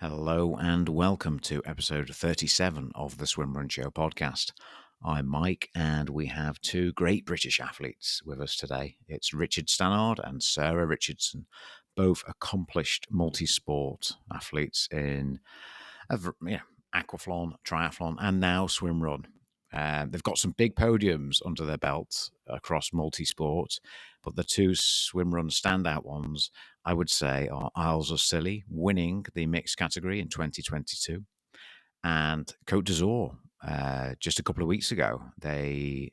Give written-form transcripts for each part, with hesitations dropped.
Hello and welcome to episode 37 of the Swimrun Show podcast. I'm Mike and we have two great British athletes with us today. It's Richard Stannard and Sarah Richardson, both accomplished multi-sport athletes in aquathlon, triathlon and now swimrun. They've got some big podiums under their belts across multi-sport, but the two swimrun standout ones, I would say, are Isles of Scilly, winning the mixed category in 2022, and Côte d'Azur just a couple of weeks ago. I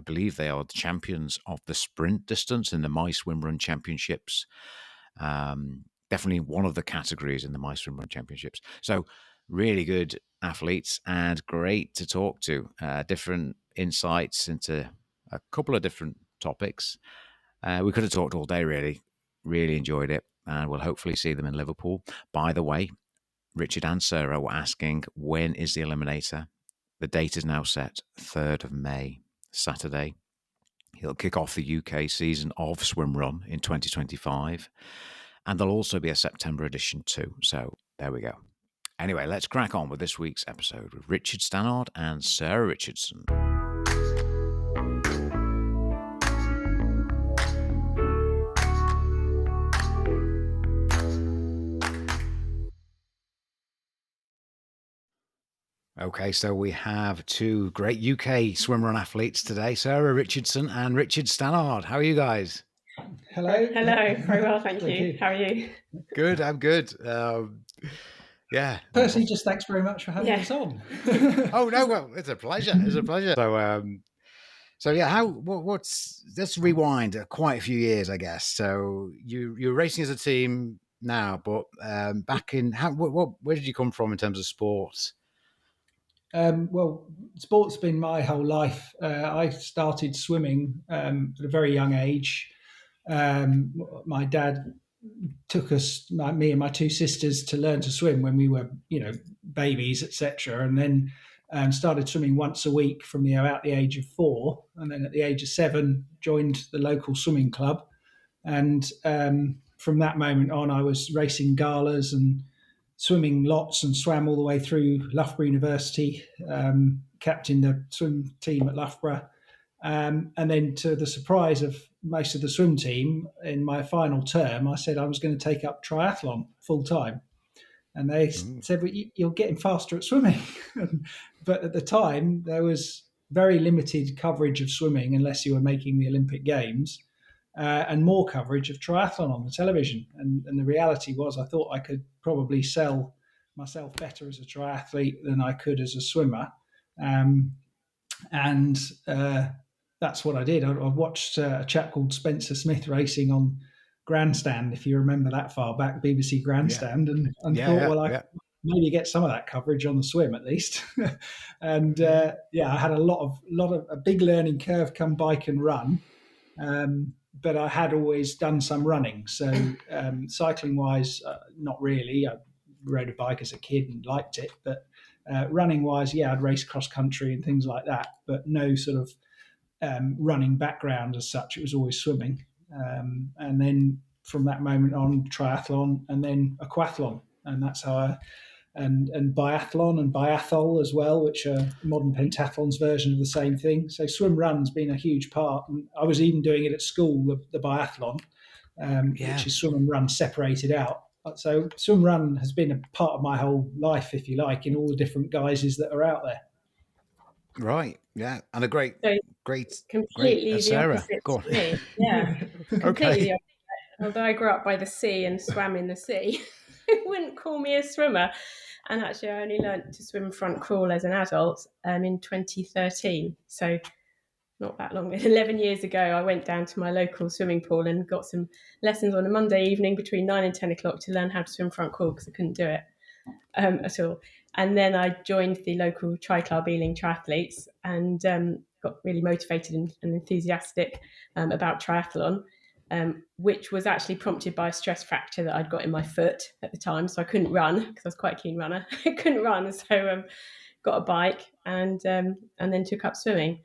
believe they are the champions of the sprint distance in the My Swimrun Championships. Definitely one of the categories in the My Swimrun Championships. So really good athletes and great to talk to. Different insights into a couple of different topics. We could have talked all day, really. Really enjoyed it, and we'll hopefully see them in Liverpool. By the way, Richard and Sarah were asking, when is the Eliminator? The date is now set, 3rd of May, Saturday. He'll kick off the UK season of Swimrun in 2025, and there'll also be a September edition too. So there we go. Anyway, let's crack on with this week's episode with Richard Stannard and Sarah Richardson. Okay, so we have two great UK swimrun athletes today, Sarah Richardson and Richard Stannard. How are you guys? Hello. Hello. Very well, thank you. How are you? Good, I'm good. Yeah. Firstly, just thanks very much for having us on. Oh no, well, it's a pleasure. It's a pleasure. So yeah, let's rewind quite a few years, I guess. So you're racing as a team now, but back in where did you come from in terms of sports? Well, sport's been my whole life. I started swimming at a very young age. My dad took us, me and my two sisters, to learn to swim when we were, babies, etc. And then started swimming once a week from about the age of 4. And then at the age of 7, joined the local swimming club. And from that moment on, I was racing galas and swimming lots, and swam all the way through Loughborough University, captained the swim team at Loughborough. And then, to the surprise of most of the swim team, in my final term, I said I was going to take up triathlon full time. And they said, well, you're getting faster at swimming. But at the time, there was very limited coverage of swimming unless you were making the Olympic Games. And more coverage of triathlon on the television. And the reality was, I thought I could probably sell myself better as a triathlete than I could as a swimmer. And that's what I did. I watched a chap called Spencer Smith racing on Grandstand, if you remember that far back, BBC Grandstand, and thought, I could maybe get some of that coverage on the swim at least. And I had a big learning curve come bike and run. But I had always done some running. So cycling-wise, not really. I rode a bike as a kid and liked it. But running-wise, I'd race cross-country and things like that. But no sort of running background as such. It was always swimming. And then from that moment on, triathlon and then aquathlon. And that's how I... And biathlon and biathol as well, which are modern pentathlon's version of the same thing. So swim run's been a huge part. And I was even doing it at school, the biathlon, which is swim and run separated out. So swim run has been a part of my whole life, if you like, in all the different guises that are out there. Right. Yeah. And a great completely Sarah. The Go on. opposite to me. Yeah. Completely Okay. the opposite. Although I grew up by the sea and swam in the sea, they wouldn't call me a swimmer. And actually, I only learnt to swim front crawl as an adult in 2013. So not that long. 11 years ago, I went down to my local swimming pool and got some lessons on a Monday evening between 9 and 10 o'clock to learn how to swim front crawl because I couldn't do it at all. And then I joined the local Tri-Club Ealing Triathletes and got really motivated and enthusiastic about triathlon. Which was actually prompted by a stress fracture that I'd got in my foot at the time. So I couldn't run because I was quite a keen runner. I couldn't run. So got a bike and then took up swimming.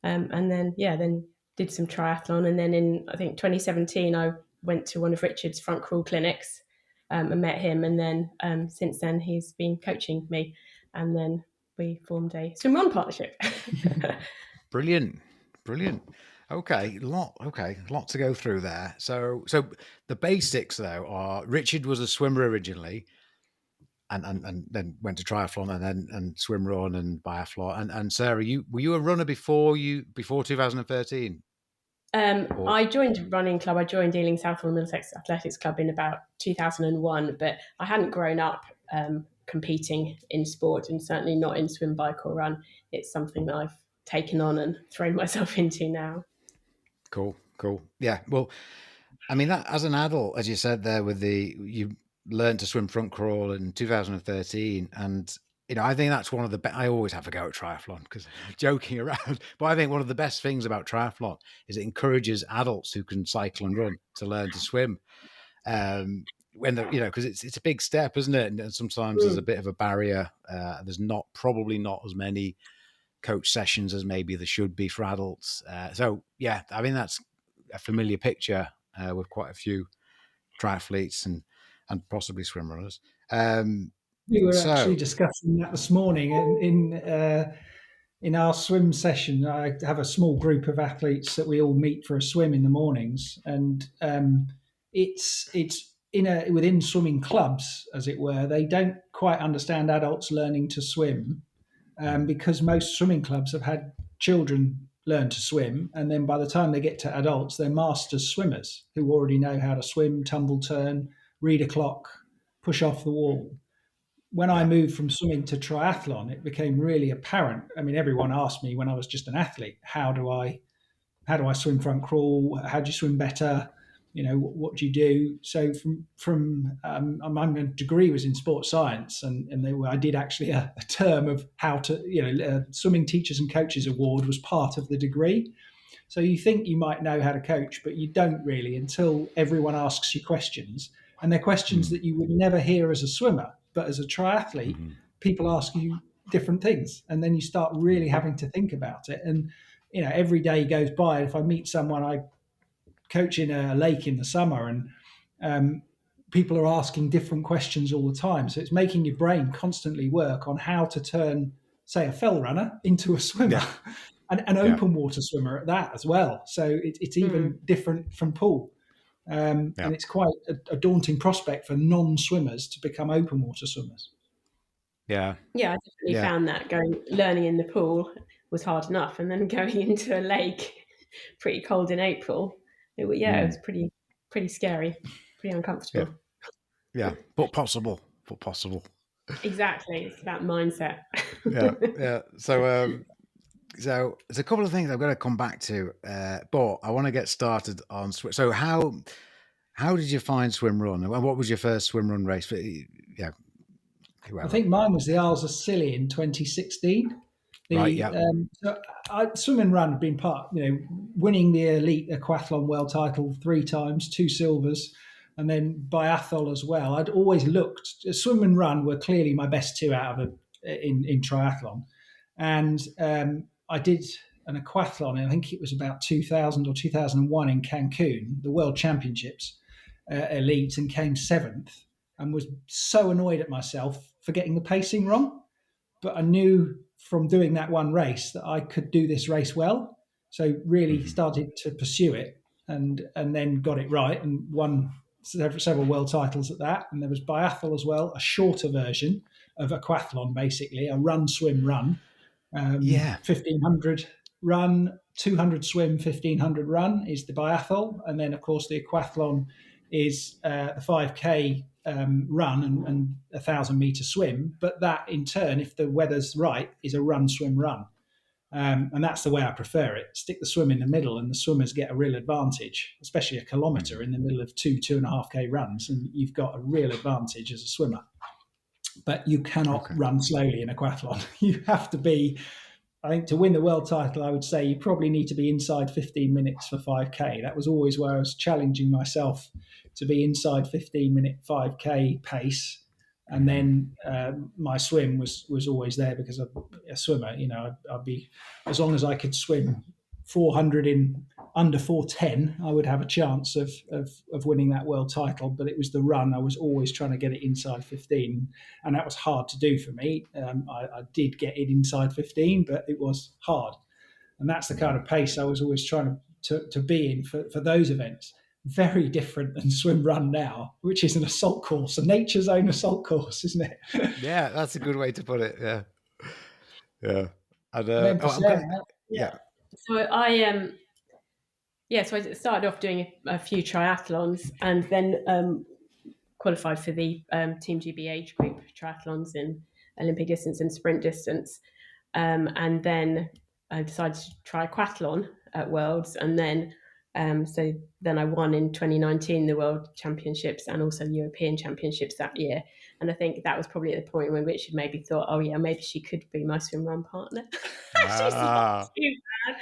And then did some triathlon. And then in, I think, 2017, I went to one of Richard's front crawl clinics and met him. And then since then, he's been coaching me. And then we formed a swimrun partnership. Brilliant. Okay, a lot to go through there. So the basics though are Richard was a swimmer originally, and then went to triathlon and swim run and biathlon. And Sarah, were you a runner before 2013? I joined a running club. I joined Ealing Southall Middlesex Athletics Club in about 2001, but I hadn't grown up competing in sport, and certainly not in swim, bike, or run. It's something that I've taken on and thrown myself into now. Cool. Yeah. Well, I mean, that as an adult, as you said there, you learned to swim front crawl in 2013, and I think that's one of the I always have a go at triathlon because I'm joking around, but I think one of the best things about triathlon is it encourages adults who can cycle and run to learn to swim. When because it's a big step, isn't it? And sometimes there's a bit of a barrier. There's probably not as many coach sessions as maybe there should be for adults. So yeah, I mean that's a familiar picture with quite a few triathletes and possibly swim runners. We were actually discussing that this morning in our swim session. I have a small group of athletes that we all meet for a swim in the mornings, and it's within swimming clubs, as it were. They don't quite understand adults learning to swim because most swimming clubs have had children learn to swim, and then by the time they get to adults, they're masters swimmers who already know how to swim, tumble, turn, read a clock, push off the wall. When I moved from swimming to triathlon, it became really apparent. I mean, everyone asked me when I was just an athlete, how do I swim front crawl? How do you swim better? What do you do? So my degree was in sports science, and I did actually a term of how to, Swimming Teachers and Coaches Award was part of the degree. So you think you might know how to coach, but you don't really until everyone asks you questions, and they're questions that you would never hear as a swimmer. But as a triathlete, people ask you different things, and then you start really having to think about it. And every day goes by. If I meet someone, I coach in a lake in the summer, and people are asking different questions all the time. So it's making your brain constantly work on how to turn, say, a fell runner into a swimmer, and an open water swimmer at that as well. So it's even different from pool. And it's quite a daunting prospect for non-swimmers to become open water swimmers. I definitely found that learning in the pool was hard enough, and then going into a lake pretty cold in April, it was pretty scary, pretty uncomfortable. But possible. Exactly, it's about mindset. So there's a couple of things I've got to come back to, but I want to get started on swim. So how did you find swim run, and what was your first swim run race? I think mine was the Isles of Scilly in 2016. Swim and run have been part, winning the elite aquathlon world title 3 times, 2 silvers, and then biathlon as well. I'd always looked. Swim and run were clearly my best 2 out of in triathlon, and I did an aquathlon. I think it was about 2000 or 2001 in Cancun, the World Championships elite, and came 7th, and was so annoyed at myself for getting the pacing wrong. But I knew from doing that one race that I could do this race well. So really started to pursue it, and then got it right and won several world titles at that. And there was biathlon as well, a shorter version of aquathlon, basically a run, swim, run. 1500 run, 200 swim, 1500 run is the biathlon. And then, of course, the aquathlon is the 5K run and 1,000 meter swim. But that, in turn, if the weather's right, is a run, swim, run. And that's the way I prefer it. Stick the swim in the middle, and the swimmers get a real advantage, especially a kilometre in the middle of 2.5K runs. And you've got a real advantage as a swimmer. But you cannot run slowly in aquathlon. You have to be, I think, to win the world title, I would say you probably need to be inside 15 minutes for 5K. That was always where I was challenging myself, to be inside 15-minute 5K pace. And then my swim was always there, because I'm a swimmer. I'd be, as long as I could swim 400 in under 410, I would have a chance of winning that world title. But it was the run. I was always trying to get it inside 15, and that was hard to do for me. I did get it inside 15, but it was hard. And that's the kind of pace I was always trying to be in for those events. Very different than swim run now, which is an assault course, a nature's own assault course, isn't it? Yeah, that's a good way to put it. Yeah. And, then So I so I started off doing a few triathlons, and then qualified for the Team GB age group triathlons in Olympic distance and sprint distance, and then I decided to try aquathlon at Worlds, and then so then I won in 2019 the World Championships and also European Championships that year. And I think that was probably at the point when Richard maybe thought, oh yeah, maybe she could be my swim run partner. She's not too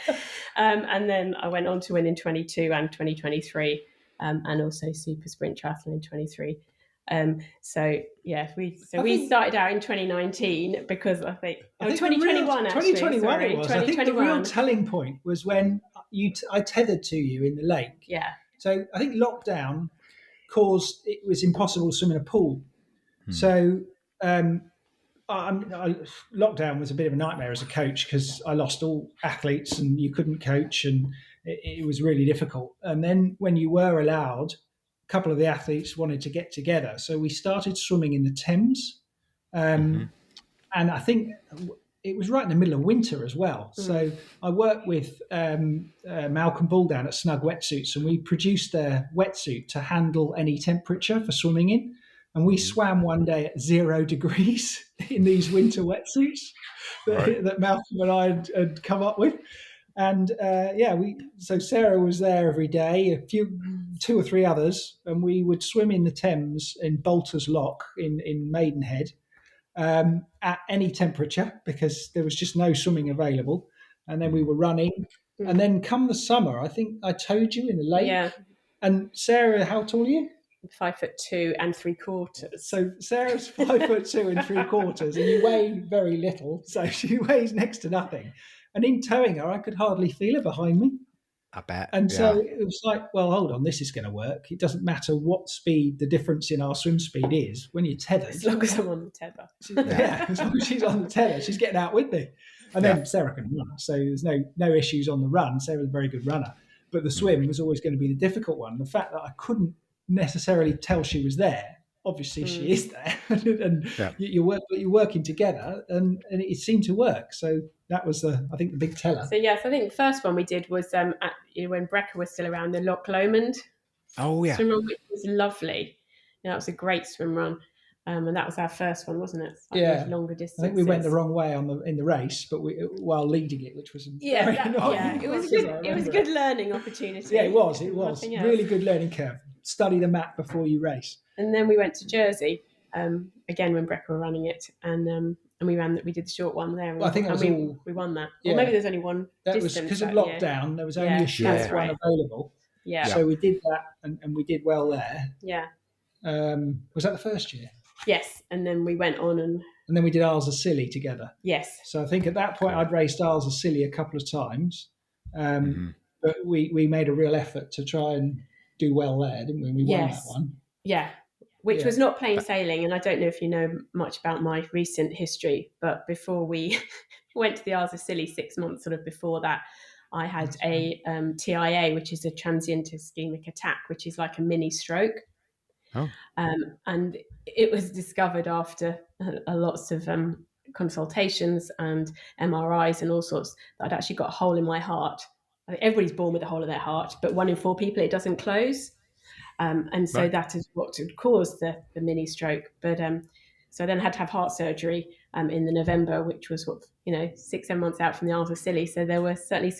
bad. And then I went on to win in 22 and 2023, and also Super Sprint Triathlon in 23. So yeah, we started out in 2019, because I think 2021 actually. 2021 it was. 2021. I think the real telling point was when I tethered to you in the lake. Yeah. So I think lockdown caused it was impossible to swim in a pool. So lockdown was a bit of a nightmare as a coach, because I lost all athletes and you couldn't coach, and it was really difficult. And then when you were allowed, a couple of the athletes wanted to get together. So we started swimming in the Thames. And I think it was right in the middle of winter as well. So I worked with Malcolm Bull down at Snug Wetsuits, and we produced their wetsuit to handle any temperature for swimming in. And we swam one day at 0 degrees in these winter wetsuits that Malcolm and I had come up with. And so Sarah was there every day, two or three others, and we would swim in the Thames in Bolter's Lock in Maidenhead at any temperature, because there was just no swimming available. And then we were running. And then come the summer, I think I towed you in the lake. Yeah. And Sarah, how tall are you? 5'2" and 3/4. So Sarah's 5'2" and 3/4, and you weigh very little, so she weighs next to nothing. And in towing her, I could hardly feel her behind me. I bet. And so it was like, well, hold on, this is going to work. It doesn't matter what speed the difference in our swim speed is when you're tethered. As long as I'm on the tether. As long as she's on the tether, she's getting out with me. And then Sarah can run, so there's no issues on the run. Sarah's a very good runner. But the swim was always going to be the difficult one. The fact that I couldn't necessarily tell she was there. Obviously, she is there, and you're working together, and it seemed to work. So that was I think the big teller. So yes, I think the first one we did was when Brecca was still around, the Loch Lomond. Oh yeah, swim run, which was lovely. Yeah, that was a great swim run, and that was our first one, wasn't it? Longer distance. I think we went the wrong way in the race, but while leading it, which was it was good. It was a good learning opportunity. Yeah, it was really good learning curve. Study the map before you race. And then we went to Jersey again when Brecca were running it, and we did the short one there. I think we won that. Yeah. Or maybe there's only one. That was because of lockdown. Year. There was only a short one available. Yeah. So we did that, and we did well there. Yeah. Was that the first year? Yes, and then we went on and then we did Isles of Scilly together. Yes. So I think at that point I'd raced Isles of Scilly a couple of times, but we made a real effort to try and do well there, didn't we? We won that one. Yeah, which was not plain sailing. And I don't know if you know much about my recent history, but before we went to the Isles of Scilly 6 months sort of before that, I had a TIA, which is a transient ischemic attack, which is like a mini stroke. Oh. And it was discovered after lots of consultations and MRIs and all sorts that I'd actually got a hole in my heart. I mean, everybody's born with a hole in their heart, but 1 in 4 people, it doesn't close. And so that is what would cause the mini stroke. But so I then had to have heart surgery in the November, which was 6-7 months out from the Isles of Scilly. So there were certainly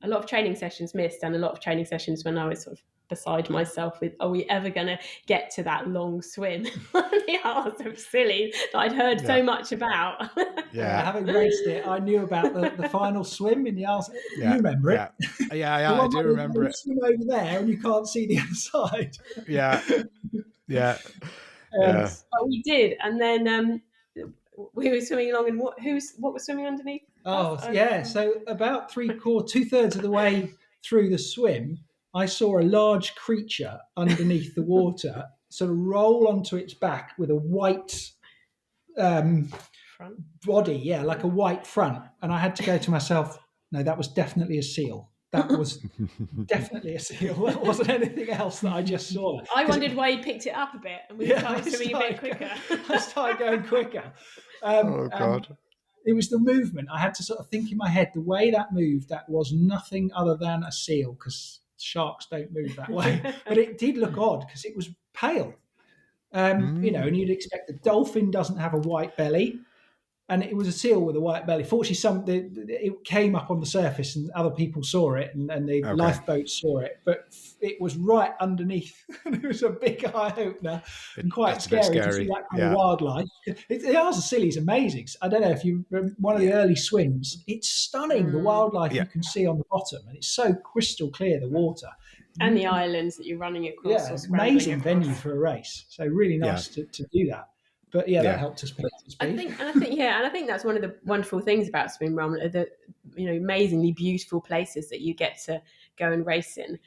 a lot of training sessions missed, and a lot of training sessions when I was sort of beside myself with, are we ever going to get to that long swim on the Isles of Scilly that I'd heard so much about? Having raced it, I knew about the final swim in the Isles. You remember it? Yeah, I do remember it. Swim over there and you can't see the other side. Yeah. But we did, and then we were swimming along, and what was swimming underneath? Oh, us? yeah. So about 2/3 of the way through the swim, I saw a large creature underneath the water sort of roll onto its back with a white Front. body, like a white front. And I had to go to myself, no, that was definitely a seal. That was definitely a seal. That wasn't anything else that I just saw. I wondered why you picked it up a bit, and we started swimming a bit quicker. I started going quicker. Oh, God. It was the movement. I had to sort of think in my head, the way that moved, that was nothing other than a seal, because sharks don't move that way. But it did look odd because it was pale. And you'd expect the dolphin doesn't have a white belly, and it was a seal with a white belly. Fortunately, it came up on the surface and other people saw it, and the lifeboat saw it. But it was right underneath. It was a big eye opener and quite scary to see that kind of wildlife. The Isles of Scilly is amazing. I don't know if you remember one of the early swims. It's stunning, the wildlife you can see on the bottom, and it's so crystal clear, the water. And the islands that you're running across. Yeah, amazing venue for a race. So really nice to do that. But that helped us pick up the speed. I think that's one of the wonderful things about swimrun, the amazingly beautiful places that you get to go and race in.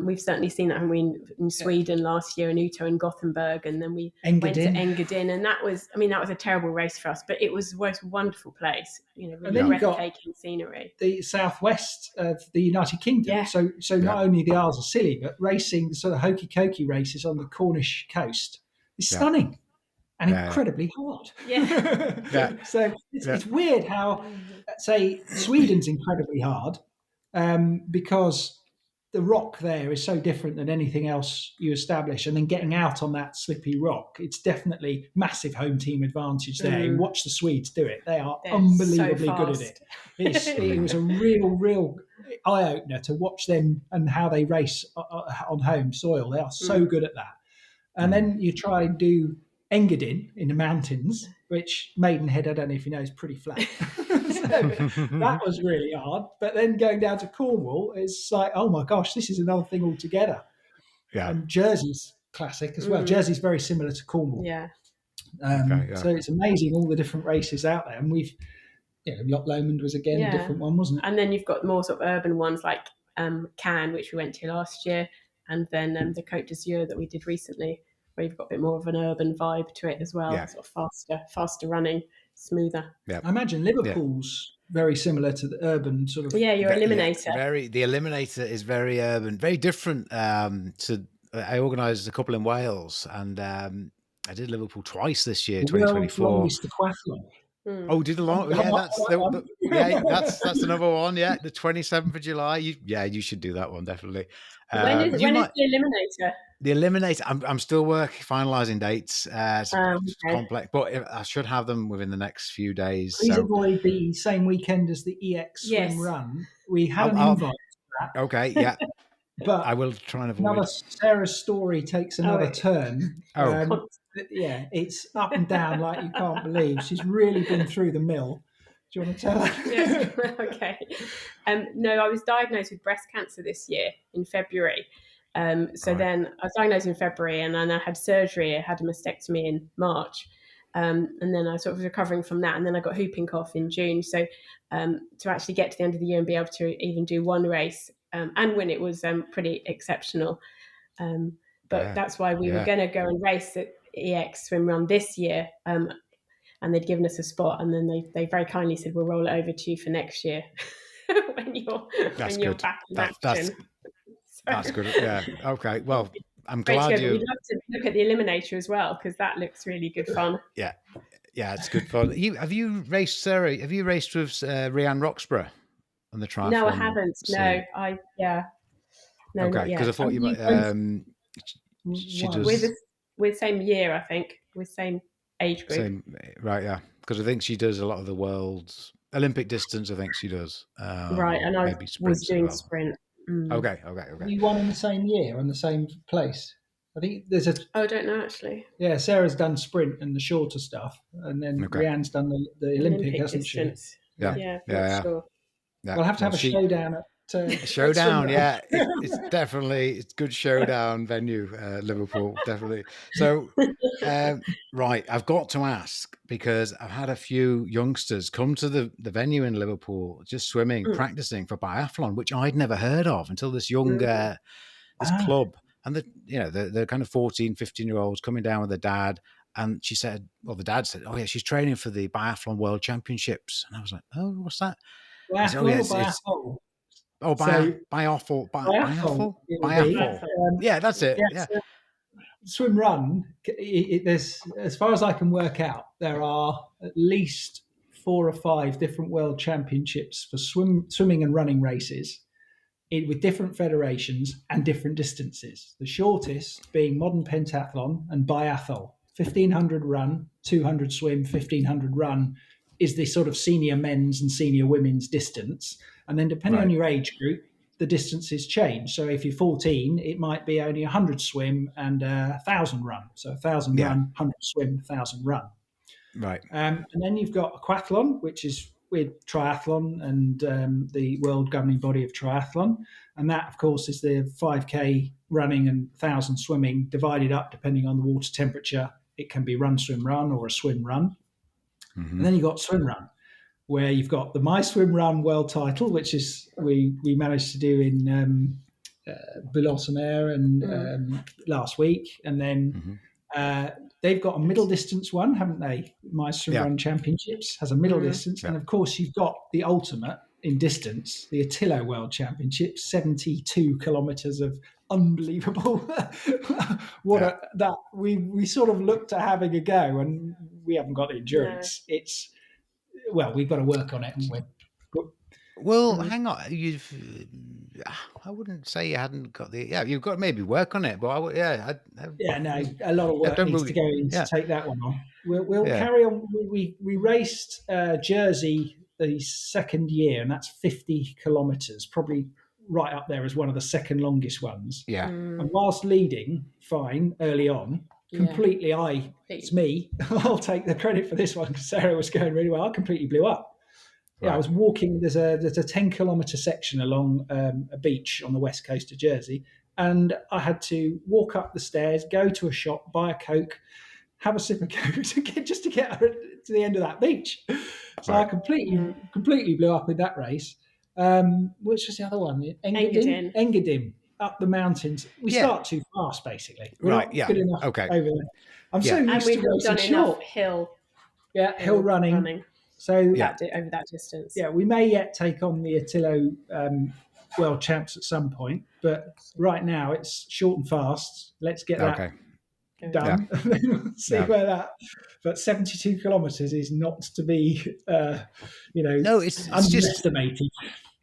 We've certainly seen that in Sweden last year, in Uto and Gothenburg, and then we went to Engadin, and that was a terrible race for us, but it was the most wonderful place. Really breathtaking scenery. The southwest of the United Kingdom, so not only the Isles of Scilly, but racing the sort of hokey cokey races on the Cornish coast is stunning. And incredibly hard. So it's weird how, say, Sweden's incredibly hard because the rock there is so different than anything else you establish. And then getting out on that slippy rock, it's definitely massive home team advantage there. You watch the Swedes do it. They're unbelievably so good at it. It was a real eye-opener to watch them and how they race on home soil. They are so good at that. And then you try and do Engadin in the mountains, which Maidenhead, I don't know if you know, is pretty flat. So that was really hard. But then going down to Cornwall, it's like, oh my gosh, this is another thing altogether. Yeah. And Jersey's classic as well. Jersey's very similar to Cornwall. So it's amazing, all the different races out there. And we've, Loch Lomond was again a different one, wasn't it? And then you've got more sort of urban ones like Cannes, which we went to last year, and then the Côte d'Azur that we did recently, where you've got a bit more of an urban vibe to it as well, sort of faster running, smoother. Yeah. I imagine Liverpool's very similar to the urban sort of. Yeah, your Eliminator. The Eliminator is very urban, very different. I organised a couple in Wales, and I did Liverpool twice this year, 2024. Oh, did a long? Yeah, that's another one. Yeah, the 27th of July. You should do that one definitely. When is the Eliminator? The Eliminator. I'm still finalising dates. It's complex, but I should have them within the next few days. Please avoid the same weekend as the EX swim run. We had an invite to that. Okay, yeah. But I will try and avoid. Sarah's story takes another turn. It's up and down like you can't believe. She's really been through the mill. Do you want to tell her? Yes. Okay. No, I was diagnosed with breast cancer this year in February. Then I was diagnosed in February, and then I had surgery. I had a mastectomy in March. And then I sort of was recovering from that. And then I got whooping cough in June. So to actually get to the end of the year and be able to even do one race and win it was pretty exceptional. But that's why we were going to go and race at EX swimrun this year. And they'd given us a spot. And then they very kindly said, we'll roll it over to you for next year when you're back in action. That's good. Yeah. Okay. Well, I'm glad you. We'd love to look at the Eliminator as well, because that looks really good fun. Yeah, it's good fun. Have you raced, Sarah? Have you raced with Rhiannon Roxburgh on the triathlon? No, I haven't. No, No, okay, because I thought you might. She does. We're same year, I think. We're same age group. Right? Yeah, because I think she does a lot of the world's Olympic distance. I think she does. Right, and I was doing sprint. Okay. You won in the same year on the same place. I think there's I don't know actually. Yeah, Sarah's done sprint and the shorter stuff, and then Rhiannon's done the Olympic, hasn't distance. she? Yeah. Sure. Yeah. We'll have to have a showdown at Showdown, swimrun. yeah, it's definitely it's good showdown venue, Liverpool, definitely. So, right, I've got to ask because I've had a few youngsters come to the venue in Liverpool, just swimming, practicing for biathlon, which I'd never heard of until this young this club, and the kind of 14, 15-year-olds coming down with their dad. And she said, well, the dad said, oh yeah, she's training for the biathlon world championships. And I was like, oh, what's that? Said, oh yeah, Biathlon. Biathlon. Yeah, that's it. Yeah. Swim run. There's, as far as I can work out, there are at least 4 or 5 different world championships for swimming and running races, with different federations and different distances. The shortest being modern pentathlon and biathlon. 1500 run, 200 swim, 1500 run is the sort of senior men's and senior women's distance. And then depending on your age group, the distances change. So if you're 14, it might be only 100 swim and 1,000 run. So 1,000 run, 100 swim, 1,000 run. Right. And then you've got aquathlon, which is with triathlon and the world governing body of triathlon. And that, of course, is the 5K running and 1,000 swimming divided up depending on the water temperature. It can be run, swim, run, or a swim, run. Mm-hmm. And then you've got swim, run, where you've got the My Swim Run world title, which is we managed to do in Boulogne-sur-Mer and last week. And then they've got a middle distance one, haven't they? My Swim Run Championships has a middle distance. And of course, you've got the ultimate in distance, the Attilo World Championships, 72 kilometers of unbelievable. That we sort of looked at having a go, and we haven't got the endurance. No. We've got to work on it, haven't we? Well, hang on. I wouldn't say you hadn't got the. Yeah, you've got to maybe work on it. But a lot of work needs to go in to take that one on. We'll carry on. We raced Jersey the second year, and that's 50 kilometres, probably right up there as one of the second longest ones. Yeah. And whilst leading fine early on, completely it's me. I'll take the credit for this one because Sarah was going really well. I completely blew up. Yeah, I was walking. There's a 10-kilometre section along a beach on the west coast of Jersey, and I had to walk up the stairs, go to a shop, buy a Coke, have a sip of Coke just to get to the end of that beach. So I completely blew up in that race. Which was the other one? Engadin, up the mountains. We start too fast, basically. We're not good enough over there. I'm so used to racing short. Hill running. So over that distance. Yeah, we may yet take on the Attilo world champs at some point, but right now it's short and fast. Let's get that done. Yeah. See where that. But 72 kilometres is not to be, it's underestimated.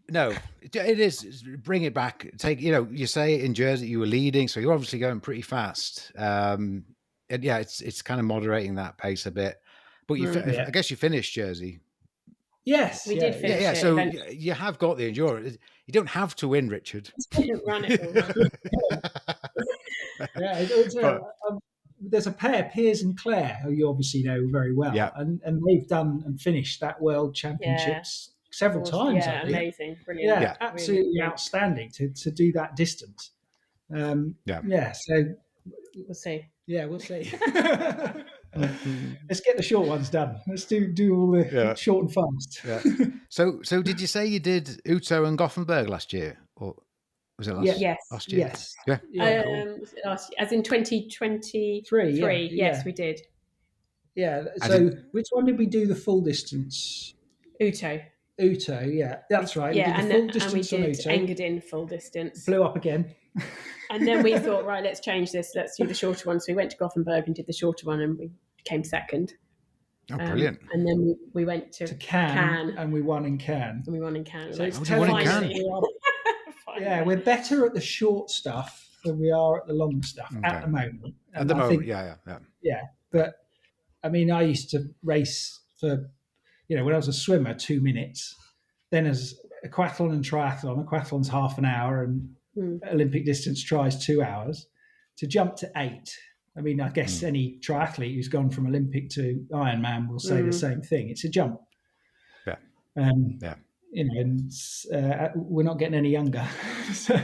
No, it is. Bring it back. You say in Jersey you were leading, so you're obviously going pretty fast. And it's kind of moderating that pace a bit. But I guess you finished Jersey. Yes, we did finish. Yeah, so you have got the endurance. You don't have to win, Richard. Run it. There's a pair, Piers and Claire, who you obviously know very well, and they've done and finished that World Championships several times. Yeah, amazing, brilliant. Yeah, absolutely outstanding to do that distance. So we'll see. Yeah, we'll see. Let's get the short ones done. Let's do all the short and fast. Yeah. So did you say you did Uto and Gothenburg last year, or was it last? Yes. Last year. Yes. Yeah. Cool. Was it last year? As in 2023. Yes, we did. Yeah. So which one did we do the full distance? Uto. Yeah, that's right. Yeah, we did and we did Engadin full distance. Blew up again. And then we thought, right, let's change this. Let's do the shorter one. So we went to Gothenburg and did the shorter one, and we came second. Oh, brilliant! And then we went to Cannes, and we won in Cannes. So it's we're better at the short stuff than we are at the long stuff at the moment. Yeah. But I mean, I used to race for, when I was a swimmer, 2 minutes. Then as aquathlon and triathlon, aquathlon's half an hour, and Olympic distance tries 2 hours. To jump to 8. I mean, I guess any triathlete who's gone from Olympic to Ironman will say the same thing. It's a jump. Yeah. and we're not getting any younger. So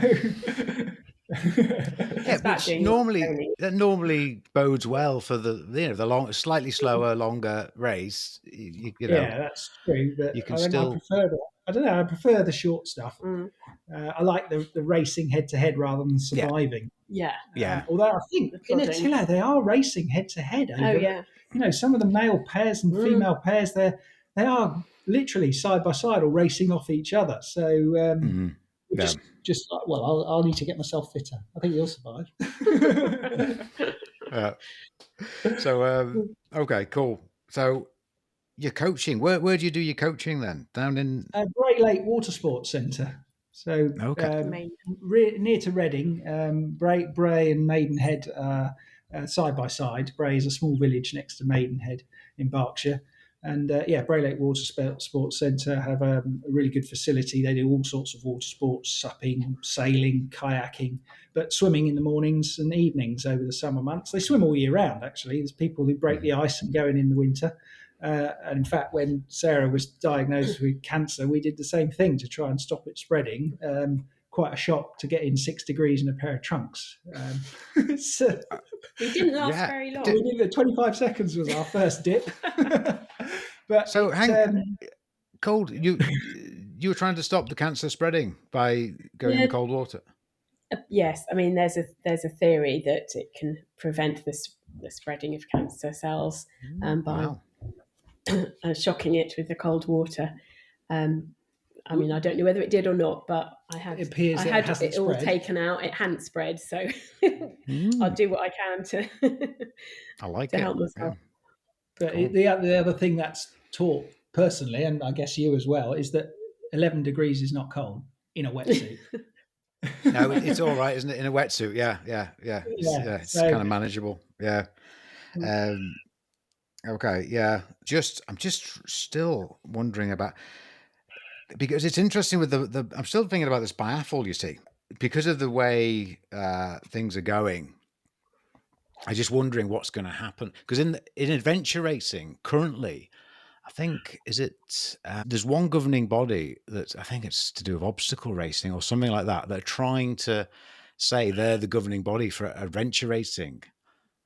Yeah, which normally bodes well for the long, slightly slower, longer race. Yeah, that's true. But you can I prefer the short stuff. I like the racing head to head rather than surviving. Yeah. Although I think in Attila they are racing head to head over. Some of the male pairs and female pairs, they are literally side by side or racing off each other. So just like, well, I'll need to get myself fitter. I think you'll survive. So okay, cool. So your coaching, where do you do your coaching then? Down in Bray Lake Water Sports Centre. So near to Reading, Bray and Maidenhead side by side. Bray is a small village next to Maidenhead in Berkshire. And Bray Lake Water Sports Centre have a really good facility. They do all sorts of water sports, supping, sailing, kayaking, but swimming in the mornings and evenings over the summer months. They swim all year round, actually. There's people who break the ice and go in the winter. And in fact, when Sarah was diagnosed with cancer, we did the same thing to try and stop it spreading. Quite a shock to get in 6 degrees in a pair of trunks. So, it didn't last very long. 25 seconds was our first dip. But so cold. You were trying to stop the cancer spreading by going in cold water. Yes, I mean there's a theory that it can prevent the spreading of cancer cells by shocking it with the cold water. I mean, I don't know whether it did or not, but I had it all taken out. It hadn't spread, so I'll do what I can to help myself. But the other thing that's taught personally, and I guess you as well, is that 11 degrees is not cold in a wetsuit. No, it's all right, isn't it? In a wetsuit, yeah. It's kind of manageable. Yeah. Okay, yeah. I'm just still wondering about, because it's interesting with the I'm still thinking about this biathlon, you see, because of the way things are going. I'm just wondering what's going to happen, because in adventure racing currently, I think there's one governing body that I think it's to do with obstacle racing or something like that. They're trying to say they're the governing body for adventure racing.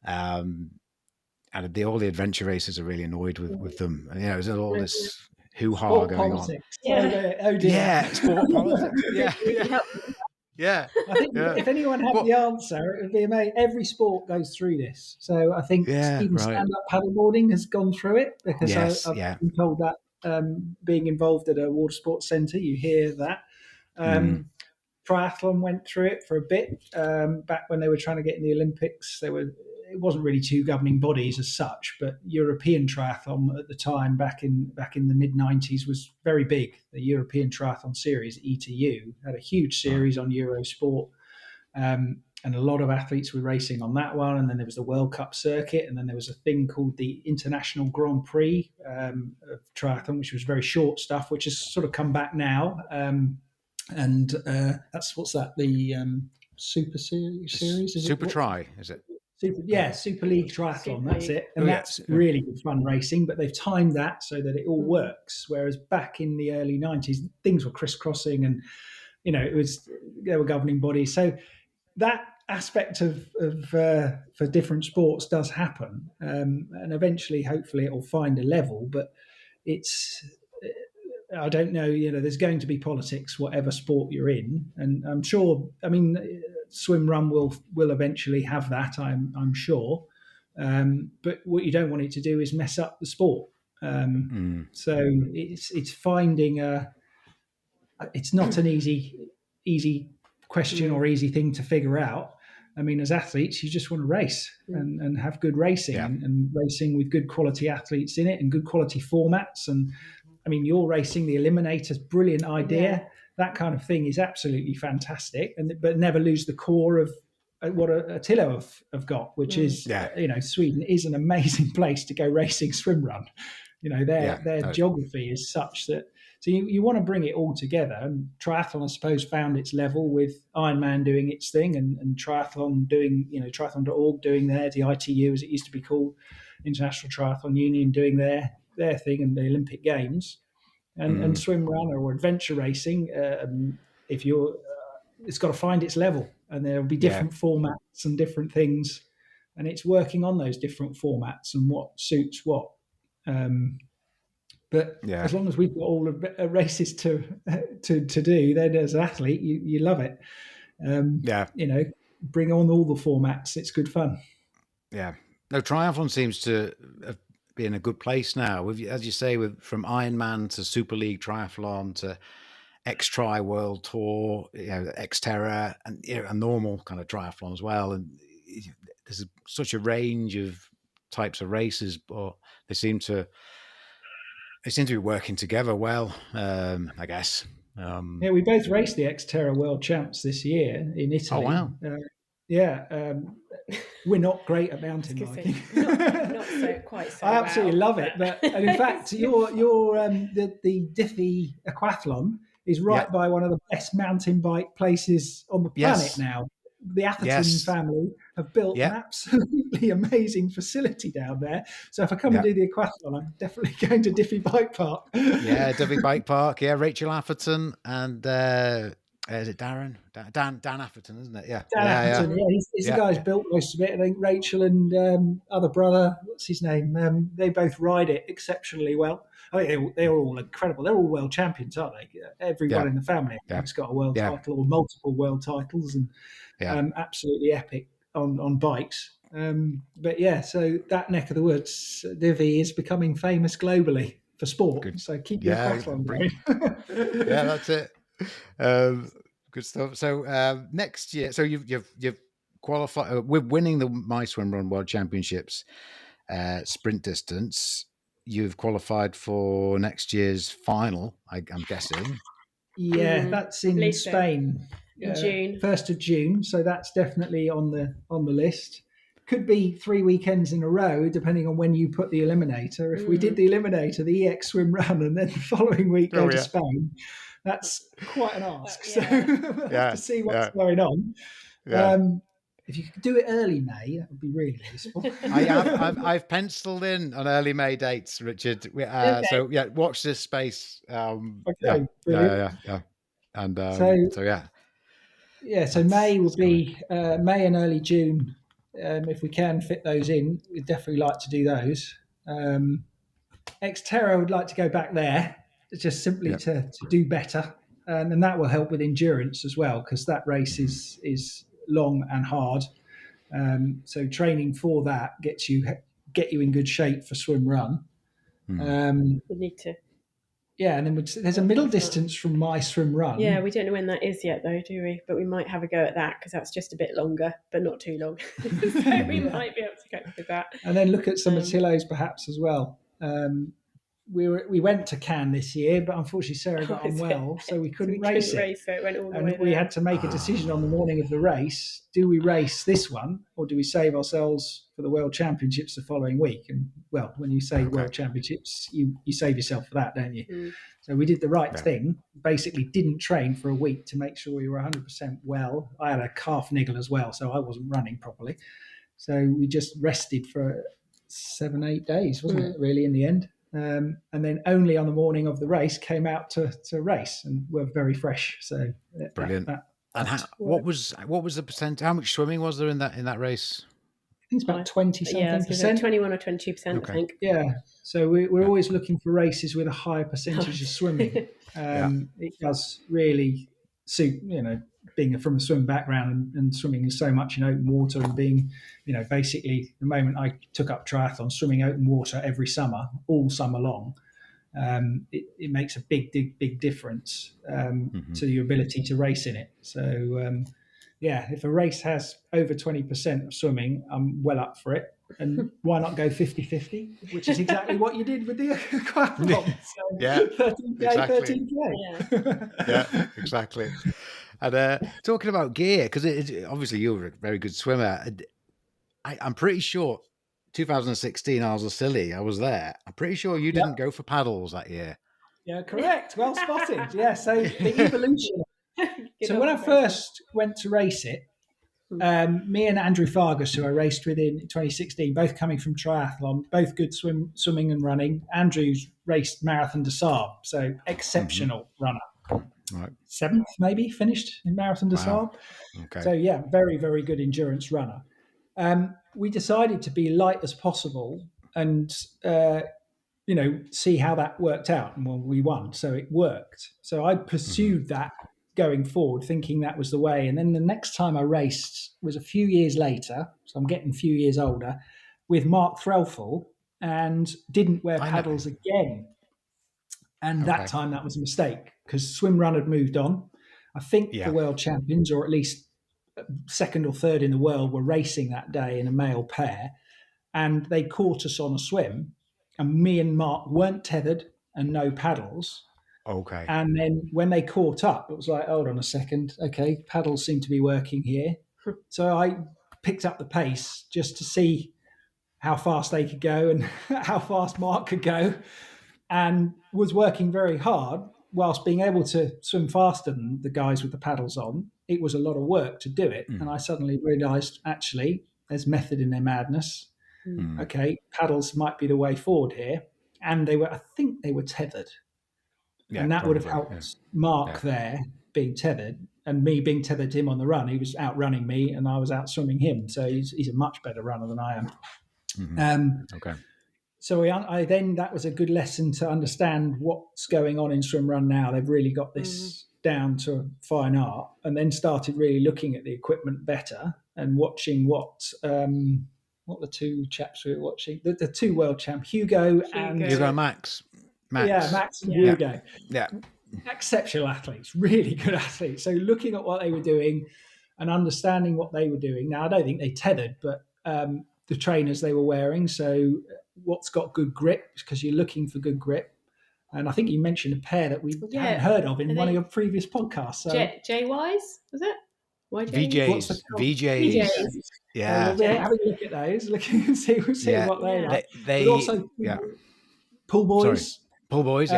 And all the adventure racers are really annoyed with them. And, there's all this hoo-ha going politics. on. Oh dear. Yeah, sport politics. Yeah. I think if anyone had the answer, it would be amazing. Every sport goes through this. So I think even stand-up paddleboarding has gone through it, because I've been told that being involved at a water sports centre, you hear that. Triathlon went through it for a bit back when they were trying to get in the Olympics. It wasn't really two governing bodies as such, but European triathlon at the time, back in the mid-90s, was very big. The European Triathlon Series, ETU, had a huge series on Eurosport, and a lot of athletes were racing on that one. And then there was the World Cup circuit, and then there was a thing called the International Grand Prix of triathlon, which was very short stuff, which has sort of come back now. And that's the Super Series? Is it? Super League Triathlon, that's it. And that's really good fun racing, but they've timed that so that it all works. Whereas back in the early 90s, things were crisscrossing, and, there were governing bodies. So that aspect of for different sports does happen. And eventually, hopefully, it will find a level, but I don't know, there's going to be politics, whatever sport you're in. And I'm sure, swimrun will eventually have that, I'm sure. But what you don't want it to do is mess up the sport. So it's finding it's not an easy question or easy thing to figure out. As athletes, you just want to race and have good racing and racing with good quality athletes in it and good quality formats. And you're racing the Eliminators, brilliant idea. Yeah. That kind of thing is absolutely fantastic, but never lose the core of what Attila have got, which is, Sweden is an amazing place to go racing swimrun. Their geography is such that, so you want to bring it all together. And triathlon, I suppose, found its level with Ironman doing its thing and triathlon doing, triathlon.org doing the ITU, as it used to be called, International Triathlon Union, doing their thing, and the Olympic Games. and swim run or adventure racing. If you're, it's got to find its level, and there'll be different formats and different things, and it's working on those different formats and what suits what. But as long as we've got all the races to do, then as an athlete, you love it. Bring on all the formats. It's good fun. Yeah. No, triathlon seems to be in a good place now. As you say, from Ironman to Super League Triathlon to X-Tri World Tour, Xterra, and a normal kind of triathlon as well. And there's such a range of types of races, but they seem to be working together well, I guess. We both raced the Xterra World Champs this year in Italy. Oh, wow. We're not great at mountain biking. Not quite so. I absolutely love it, but and in fact, the Diffie Aquathlon is right by one of the best mountain bike places on the planet now. The Atherton family have built an absolutely amazing facility down there. So if I come and do the aquathlon, I'm definitely going to Diffie Bike Park. Diffie Bike Park. Yeah, Rachel Atherton and is it Darren? Dan Atherton, isn't it? Yeah. Dan Atherton, he's the guy who's built most of it. I think Rachel and other brother, what's his name? They both ride it exceptionally well. I think they're all incredible. They're all world champions, aren't they? Everyone in the family has got a world title or multiple world titles, and absolutely epic on bikes. So that neck of the woods, Diffie, is becoming famous globally for sport. Good. So keep your aquathlon going. That's it. Good stuff. So next year, so you've qualified. We're winning the My Swim Run World Championships sprint distance. You've qualified for next year's final, I'm guessing. Yeah, that's in Spain. In June. 1st of June. So that's definitely on the list. Could be 3 weekends in a row, depending on when you put the eliminator. If we did the eliminator, the EX swim run, and then the following week go to Spain, that's quite an ask. So we'll have to see what's going on. Yeah. If you could do it early May, that would be really useful. I've penciled in on early May dates, Richard. So watch this space. Okay. And so May will be May and early June. If we can fit those in, we'd definitely like to do those. Xterra would like to go back there, just simply to do better, and that will help with endurance as well, because that race is long and hard. So training for that get you in good shape for swim run. We need to. Yeah, and then there's a middle distance from My Swim Run. Yeah, we don't know when that is yet, though, do we? But we might have a go at that, because that's just a bit longer, but not too long. So we might be able to cope with that. And then look at some Attilos perhaps as well. We went to Cannes this year, but unfortunately Sarah got unwell, so we couldn't race it. So it went all the way there. We had to make a decision on the morning of the race. Do we race this one, or do we save ourselves for the World Championships the following week? And well, when you say World Championships, you save yourself for that, don't you? So we did the right thing. Basically didn't train for a week to make sure we were 100% well. I had a calf niggle as well, so I wasn't running properly. So we just rested for 7-8 days, wasn't it, really, in the end? And then only on the morning of the race came out to race, and were very fresh. So brilliant. What was the percent? How much swimming was there in that race? I think it's about 20-something%. 21 or 20%, I think. Yeah. So we're always looking for races with a higher percentage of swimming. It does really suit, being from a swim background and swimming is so much in open water, and being, basically the moment I took up triathlon, swimming open water every summer, all summer long, it makes a big difference to your ability to race in it. So, if a race has over 20% of swimming, I'm well up for it. And why not go 50-50, which is exactly what you did with the aquathlon. So 13K, 13K. Yeah, exactly. And talking about gear, because obviously you're a very good swimmer. I'm pretty sure 2016 Isles of Scilly, I was there. I'm pretty sure you didn't go for paddles that year. Yeah, correct. Well spotted. Yeah, so the evolution. So when I first went to race it, Me and Andrew Fargus, who I raced with in 2016, both coming from triathlon, both good swimming and running. Andrew's raced Marathon des Sables, so exceptional runner. Right. 7th, maybe, finished in Marathon des Sables. Okay. So, yeah, very, very good endurance runner. We decided to be light as possible and, see how that worked out. And well, we won, so it worked. So I pursued that going forward, thinking that was the way. And then the next time I raced was a few years later, so I'm getting a few years older, with Mark Threlfall, and didn't wear paddles again. And that time that was a mistake because swimrun had moved on. I think the world champions, or at least second or third in the world, were racing that day in a male pair, and they caught us on a swim, and me and Mark weren't tethered and no paddles. Okay. And then when they caught up, it was like, hold on a second. Okay, paddles seem to be working here. So I picked up the pace just to see how fast they could go and how fast Mark could go, and was working very hard whilst being able to swim faster than the guys with the paddles on. It was a lot of work to do it. And I suddenly realised, actually, there's method in their madness. Okay, paddles might be the way forward here. And I think they were tethered. Yeah, and that would have helped Mark there being tethered, and me being tethered to him on the run. He was outrunning me and I was out swimming him. So he's a much better runner than I am. So that was a good lesson to understand what's going on in swim run now. They've really got this down to a fine art, and then started really looking at the equipment better and watching what the two chaps we were watching, the two world champs, Hugo and Max. Yeah, Max and Hugo. Yeah. Exceptional athletes, really good athletes. So looking at what they were doing and understanding what they were doing. Now, I don't think they tethered, but the trainers they were wearing. So what's got good grip, because you're looking for good grip. And I think you mentioned a pair that we hadn't heard of in one of your previous podcasts. So. JYs, was it? VJs. Yeah. Having a look at those, looking and see what they like. But also Pool Boys. Pool Boys,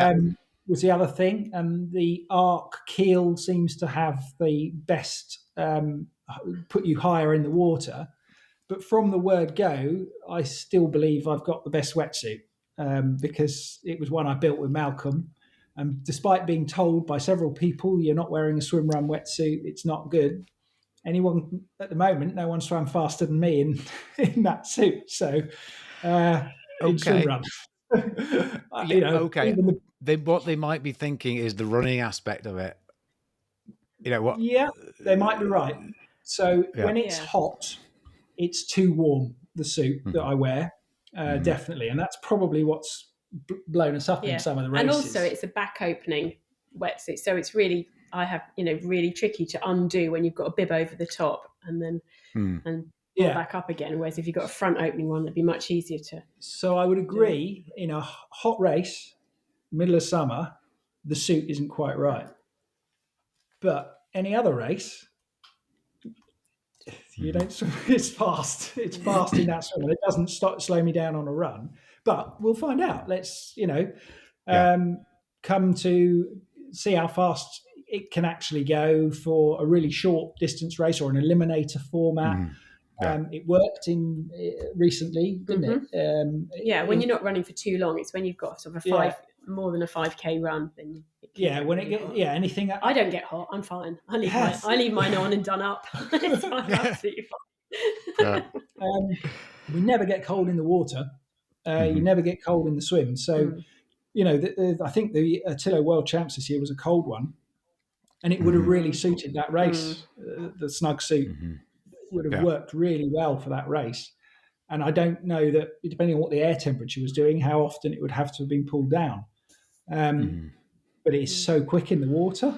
was the other thing. And the Arc Keel seems to have the best, put you higher in the water. But from the word go, I still believe I've got the best wetsuit because it was one I built with Malcolm. And despite being told by several people, you're not wearing a swim run wetsuit, it's not good. Anyone at the moment, no one swam faster than me in that suit. So, in swim run. What they might be thinking is the running aspect of it. You know what? Yeah, they might be right. So when it's hot, it's too warm, the suit that I wear, definitely. And that's probably what's blown us up in some of the races. And also it's a back opening wetsuit. So it's really, really tricky to undo when you've got a bib over the top and then pull back up again. Whereas if you've got a front opening one, it'd be much easier to. So I would agree, in a hot race, middle of summer, the suit isn't quite right. But any other race, you don't swim. It's fast. It's fast in that swim. It doesn't slow me down on a run. But we'll find out. Let's, come to see how fast it can actually go for a really short distance race or an eliminator format. It worked recently, didn't it? When you're not running for too long, it's when you've got sort of more than a 5K run. Then anything. I don't get hot. I'm fine. I leave mine on and done up. It's absolutely fine. We never get cold in the water. You never get cold in the swim. So, I think the Attilio World Champs this year was a cold one, and it would have really suited that race. The snug suit would have worked really well for that race. And I don't know that, depending on what the air temperature was doing, how often it would have to have been pulled down. But it is so quick in the water.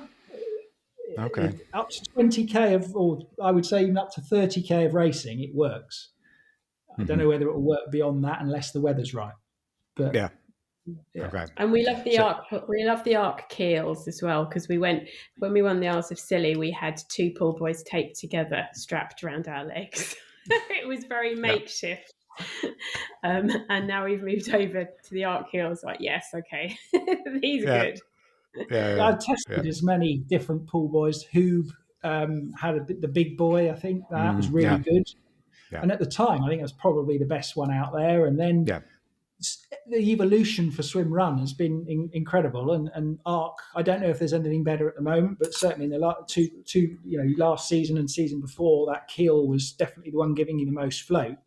Okay. Up to 20K or I would say even up to 30K of racing, it works. I don't know whether it will work beyond that unless the weather's right. But okay. And we love the arc. We love the arc keels as well, because when we won the Isles of Scilly, we had two Pool Boys taped together, strapped around our legs. It was very makeshift. And now we've moved over to the arc keels. Like, yes, okay, these are good. I've tested as many different Pool Boys, Hoob, had the big boy. I think that was really good. Yeah. And at the time, I think it was probably the best one out there. And then the evolution for swim run has been incredible. And arc, I don't know if there's anything better at the moment, but certainly in the last season and season before, that keel was definitely the one giving you the most float.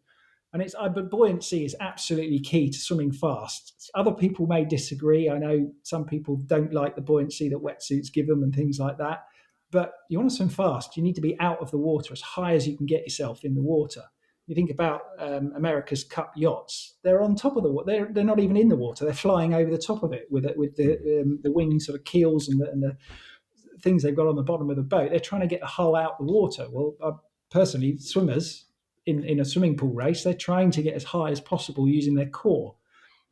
And but buoyancy is absolutely key to swimming fast. Other people may disagree. I know some people don't like the buoyancy that wetsuits give them and things like that. But you want to swim fast, you need to be out of the water as high as you can get yourself in the water. You think about America's Cup yachts; they're on top of the water. They're not even in the water; they're flying over the top of it with the wing sort of keels and the things they've got on the bottom of the boat. They're trying to get the hull out the water. Well, personally, swimmers in a swimming pool race, they're trying to get as high as possible using their core.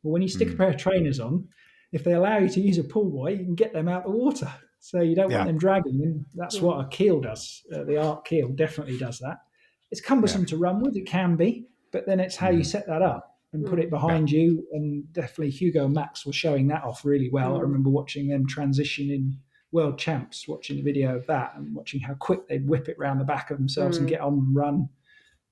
Well, when you stick a pair of trainers on, if they allow you to use a pull buoy, you can get them out the water. So you don't want them dragging, and that's what a keel does. The arc keel definitely does that. It's cumbersome to run with, it can be, but then it's how you set that up and put it behind you. And definitely Hugo and Max were showing that off really well. I remember watching them transition in World Champs, watching the video of that and watching how quick they'd whip it around the back of themselves and get on and run.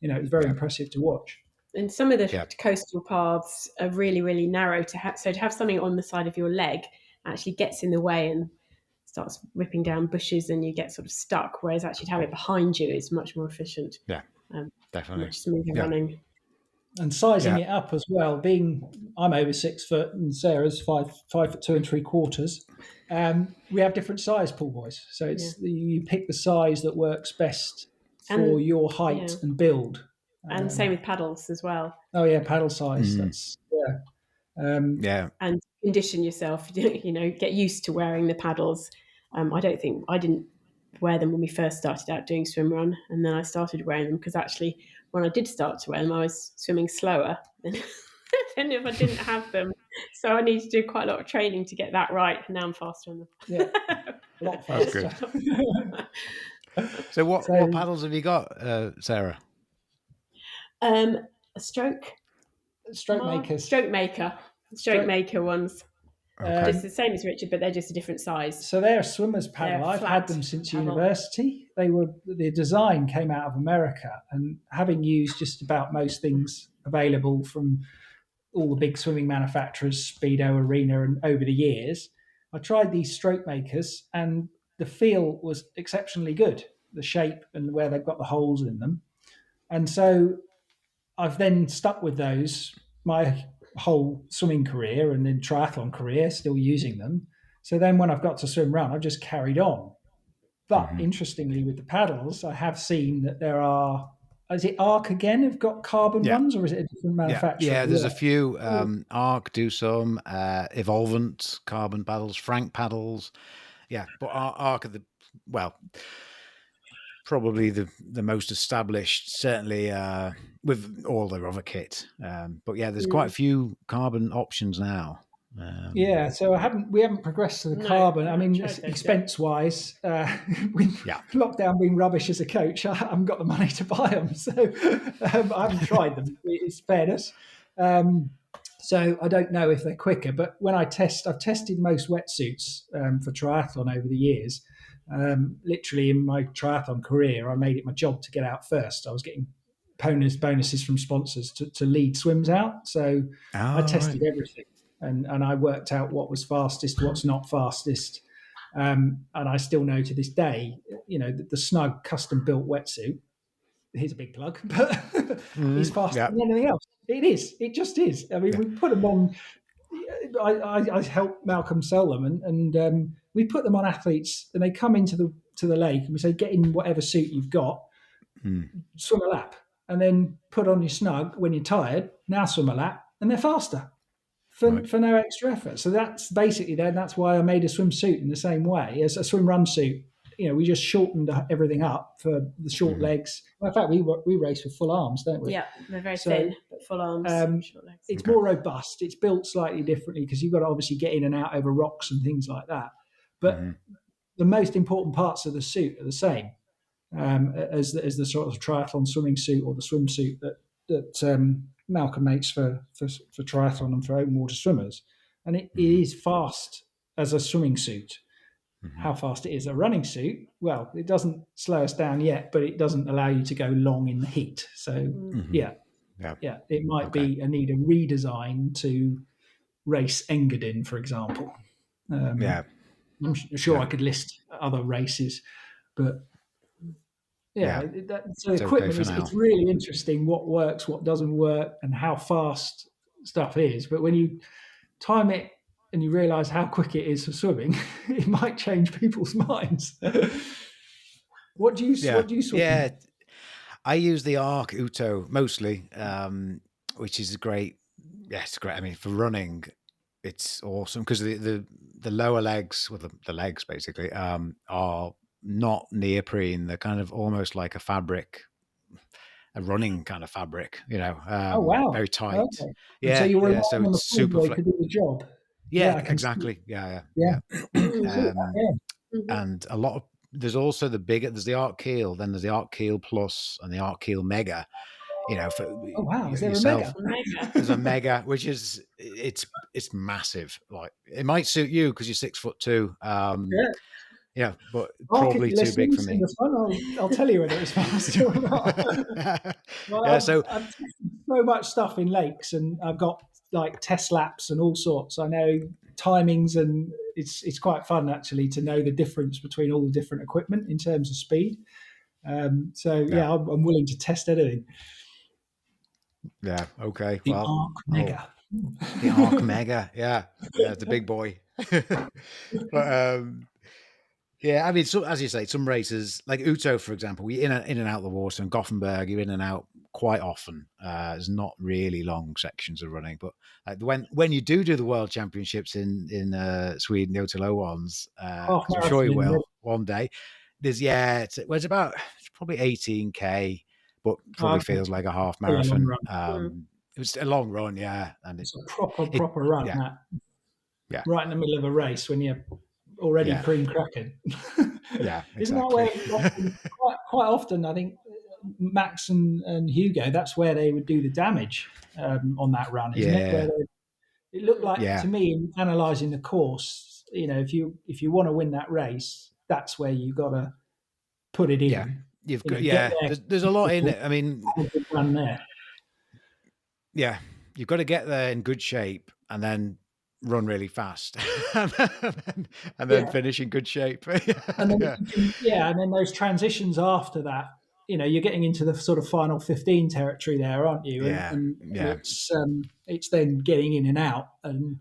It was very impressive to watch. And some of the coastal paths are really, really narrow. So to have something on the side of your leg actually gets in the way and starts ripping down bushes and you get sort of stuck, whereas actually to have it behind you is much more efficient. Yeah, definitely. Much smoother running. And sizing it up as well, I'm over 6 foot and Sarah's 5'2 3/4. We have different size pull buoys. So you pick the size that works best for your height and build. And same with paddles as well. Oh yeah, paddle size. That's and condition yourself. Get used to wearing the paddles. I didn't wear them when we first started out doing swim run, and then I started wearing them because actually, when I did start to wear them, I was swimming slower than if I didn't have them. So I needed to do quite a lot of training to get that right. And now I'm faster on them. Yeah, a lot faster. That's good. So what paddles have you got, Sarah? A stroke maker ones. Okay. Just the same as Richard, but they're just a different size. So they're a swimmer's paddle. I've had them since university. The design came out of America, and having used just about most things available from all the big swimming manufacturers, Speedo, Arena, and over the years, I tried these stroke makers, and the feel was exceptionally good. The shape and where they've got the holes in them, and so I've then stuck with those my whole swimming career and then triathlon career, still using them. So then when I've got to swim run, I've just carried on. But interestingly, with the paddles, I have seen that there are, is it Arc again, have got carbon ones, or is it a different manufacturer? Yeah, there's a few. Arc do some, Evolvent carbon paddles, Frank paddles. Yeah, but Arc are probably the most established, certainly with all their other kit. But yeah, there's quite a few carbon options now. So we haven't progressed to the carbon. I mean, expense-wise, with lockdown being rubbish as a coach, I haven't got the money to buy them. So I haven't tried them. It's fairness. So I don't know if they're quicker. But when I've tested most wetsuits for triathlon over the years. Literally in my triathlon career, I made it my job to get out first. I was getting bonuses from sponsors to lead swims out. So I tested everything and I worked out what was fastest, what's not fastest. And I still know to this day, the Snug custom built wetsuit, here's a big plug, but it's faster than anything else. It is. It just is. I mean, we put them on. I helped Malcolm sell them, and we put them on athletes, and they come into the lake, and we say, get in whatever suit you've got, swim a lap, and then put on your Snug when you're tired. Now swim a lap, and they're faster for no extra effort. So that's basically that's why I made a swimsuit in the same way as a swim run suit. We just shortened everything up for the short legs. Well, in fact, we race with full arms, don't we? Yeah, they're very thin, but full arms, short legs. It's more robust. It's built slightly differently because you've got to obviously get in and out over rocks and things like that. But the most important parts of the suit are the same as the sort of triathlon swimming suit or the swimsuit that Malcolm makes for triathlon and for open water swimmers. And it is fast as a swimming suit. how fast it is. A running suit, well, it doesn't slow us down yet, but it doesn't allow you to go long in the heat. So yeah, it might be a need a redesign to race Engadin, for example. I'm sure I could list other races, but so equipment it's really interesting what works, what doesn't work, and how fast stuff is. But when you time it and you realise how quick it is for swimming, it might change people's minds. What do you swim? Yeah, I use the Arc Uto mostly, which is great. Yeah, it's great. I mean, for running, it's awesome because the lower legs, well, the legs basically, are not neoprene. They're kind of almost like a fabric, a running kind of fabric, oh wow, very tight. Okay. Yeah, so you were so it's super to do the job. Yeah, exactly. Yeah. And a lot of there's also there's the Arc Keel, then there's the Arc Keel Plus and the Arc Keel Mega. For oh wow, is there yourself, a mega? There's a Mega, which is it's massive. Like it might suit you because you're 6'2". Yeah, but probably too big for me. I'll tell you whether it's fast or not. Well, I've tested so much stuff in lakes, and I've got like test laps and all sorts. I know timings, and it's quite fun actually to know the difference between all the different equipment in terms of speed. I'm willing to test anything. Yeah. Okay. The Arc Mega. The Arc Mega. Yeah. The big boy. But, yeah, I mean, so, as you say, some races like Uto, for example, we in and out of the water, and Gothenburg, you're in and out quite often. There's not really long sections of running, but when you do the World Championships in Sweden, the Otilo ones, I'm sure you will one day. It's probably 18K, but probably feels like a half marathon. It was a long run, and it's a proper run. Yeah, right in the middle of a race when you're already cream cracking. Yeah, exactly. Isn't that where quite often I think Max and Hugo, that's where they would do the damage on that run, isn't it? Where it looked like to me, in analysing the course, if you want to win that race, that's where you got to put it in. Yeah, you've got there's a lot in it. I mean, run there. Yeah, you've got to get there in good shape and then run really fast and then finish in good shape. And then those transitions after that, you're getting into the sort of final 15 territory there, aren't you? And it's then getting in and out, and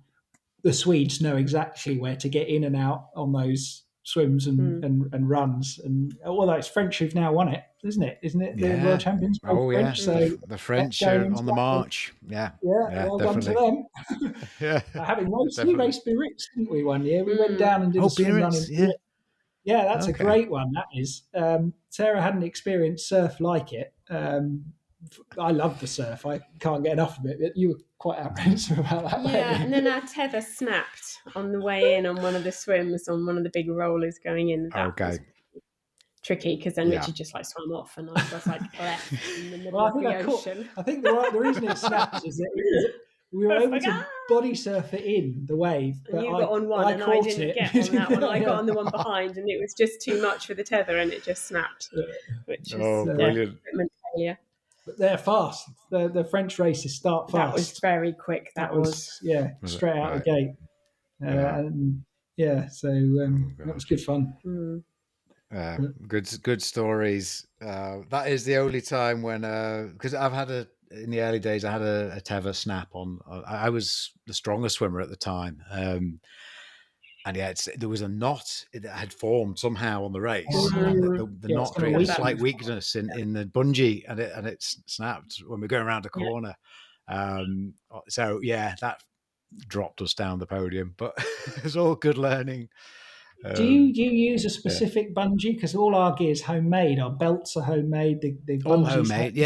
the Swedes know exactly where to get in and out on those swims and runs. And although it's French who've now won it, isn't it? The world champions? French, so the French are on the march. Well done to them. We raced Biarritz, didn't we, one year? We went down and did a swim run in Biarritz. Yeah, that's a great one. That is. Sarah hadn't experienced surf like it. I love the surf. I can't get enough of it. You were quite apprehensive about that. Yeah, and then our tether snapped on the way in on one of the swims on one of the big rollers going in. That was tricky because then Richard just swam off, and I was left in the middle of the ocean. I think the reason it snapped is that we were able to body surf it in the wave. But you got on one and I didn't get on that one. I got on the one behind, and it was just too much for the tether, and it just snapped. Which is brilliant. Failure. But they're fast. The French races start fast. That was very quick. That was straight out the gate. So that was good fun. Good stories. That is the only time when because I've had in the early days I had a tether snap on. I was the strongest swimmer at the time, and there was a knot that had formed somehow on the race. The knot created a slight weakness in the bungee, and it snapped when we were going around a corner. That dropped us down the podium, but it's all good learning. Do you use a specific bungee? Because all our gear is homemade. Our belts are homemade. The all homemade.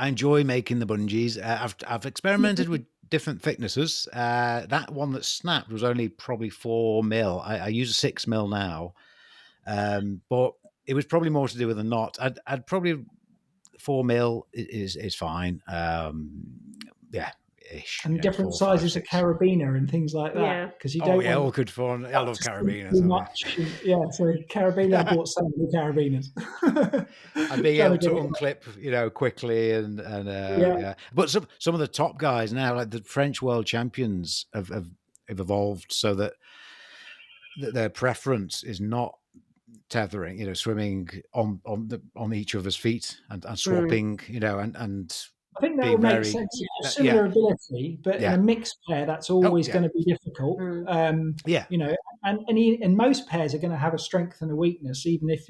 I enjoy making the bungees. I've experimented with different thicknesses. That one that snapped was only probably 4 mil. I use a 6 mil now, but it was probably more to do with the knot. I'd probably 4 mil is fine. ish. And different 4, 5, sizes 6. of carabiner and things like that, because you don't all want good fun. I love carabiners. too much. Yeah, so carabiner, I bought so many carabiners. And being Trying able to get it unclip, quickly and Yeah. But some of the top guys now, like the French world champions, have evolved so that their preference is not tethering, swimming on each other's feet and swapping, and I think that being would make very sense. Similar ability, but in a mixed pair, that's always going to be difficult. Yeah. And most pairs are going to have a strength and a weakness, even if